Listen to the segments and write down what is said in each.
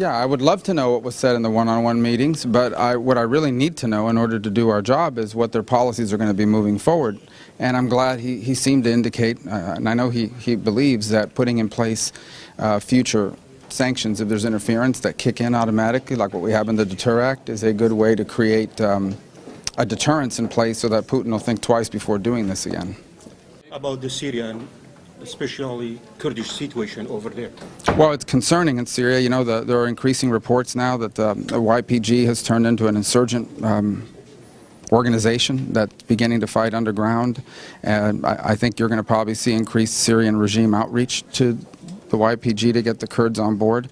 Yeah, I would love to know what was said in the one-on-one meetings, but what I really need to know in order to do our job is what their policies are going to be moving forward. And I'm glad he seemed to indicate, and I know he believes that putting in place future sanctions if there's interference that kick in automatically, like what we have in the Deter Act, is a good way to create a deterrence in place so that Putin will think twice before doing this again. About the Syrian, especially Kurdish situation over there? Well, it's concerning in Syria. You know, there are increasing reports now that the YPG has turned into an insurgent organization that's beginning to fight underground. And I think you're going to probably see increased Syrian regime outreach to the YPG to get the Kurds on board.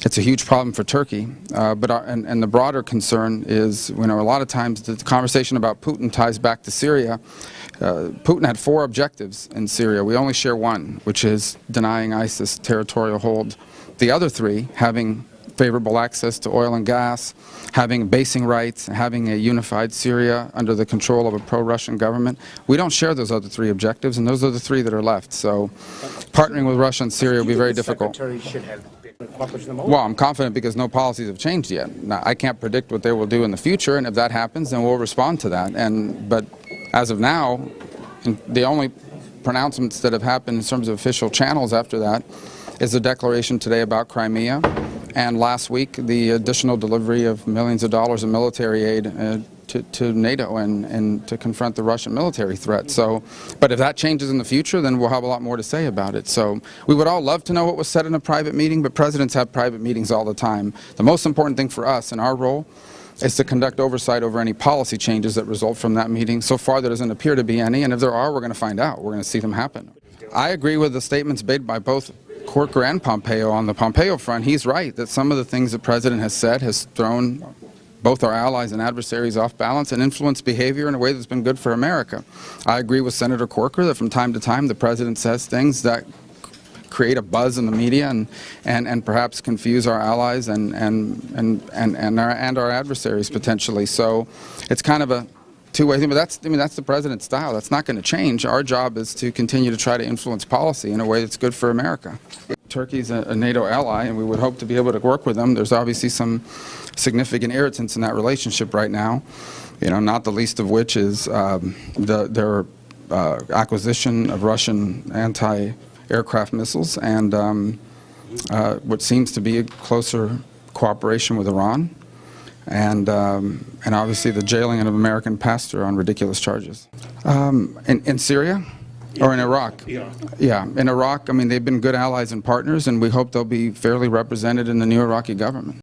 It's a huge problem for Turkey, and the broader concern is, you know, a lot of times the conversation about Putin ties back to Syria. Putin had 4 objectives in Syria. We only share one, which is denying ISIS territorial hold. The other 3, having favorable access to oil and gas, having basing rights, having a unified Syria under the control of a pro-Russian government. We don't share those other 3 objectives, and those are the 3 that are left. So partnering with Russia and Syria will be very difficult. Well, I'm confident because no policies have changed yet. Now, I can't predict what they will do in the future, and if that happens, then we'll respond to that. But as of now, the only pronouncements that have happened in terms of official channels after that is the declaration today about Crimea, and last week the additional delivery of millions of dollars of military aid to NATO and to confront the Russian military threat. So, but if that changes in the future, then we'll have a lot more to say about it. So we would all love to know what was said in a private meeting, but presidents have private meetings all the time. The most important thing for us in our role is to conduct oversight over any policy changes that result from that meeting. So far there doesn't appear to be any, and if there are, we're going to find out. We're going to see them happen. I agree with the statements made by both Corker and Pompeo. On the Pompeo front, he's right that some of the things the president has said has thrown both our allies and adversaries off balance and influenced behavior in a way that's been good for America. I agree with Senator Corker that from time to time the president says things that create a buzz in the media and perhaps confuse our allies and our adversaries potentially. So it's kind of a two-way thing, but that's the president's style. That's not going to change. Our job is to continue to try to influence policy in a way that's good for America. Turkey's a NATO ally, and we would hope to be able to work with them. There's obviously some significant irritants in that relationship right now, you know, not the least of which is their acquisition of Russian anti-aircraft missiles and what seems to be a closer cooperation with Iran. And obviously the jailing of an American pastor on ridiculous charges. In Syria? Or in Iraq? Yeah, in Iraq, I mean, they've been good allies and partners, and we hope they'll be fairly represented in the new Iraqi government.